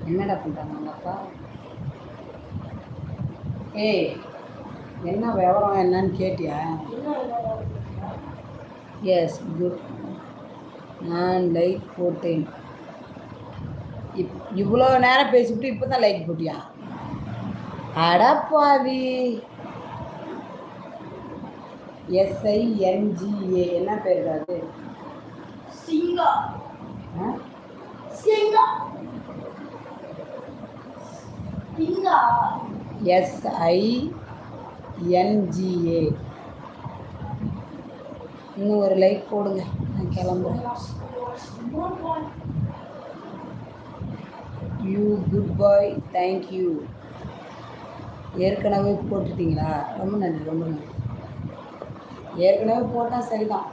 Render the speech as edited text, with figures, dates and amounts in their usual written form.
என்னடா பண்ணுறாங்க உங்கள் அப்பா? ஏய், என்ன விவரம் என்னன்னு கேட்டியா? S, good. நான் லைக் போட்டேன். இவ்வளோ நேரம் பேசிவிட்டு இப்போ தான் லைக் போட்டியா? அடப்பாவி. SINGA என்ன பேர் அது? சிங்கா. சிங்கா. சிங்கா. SINGA. இன்னும் ஒரு லைக் போடுங்க, நான் கிளம்புறேன். You good bye, thank you. ஏற்கனவே போட்டுட்டீங்களா? ரொம்ப நன்றி, ரொம்ப நன்றி. ஏற்கனவே போட்டால் சரிதான்.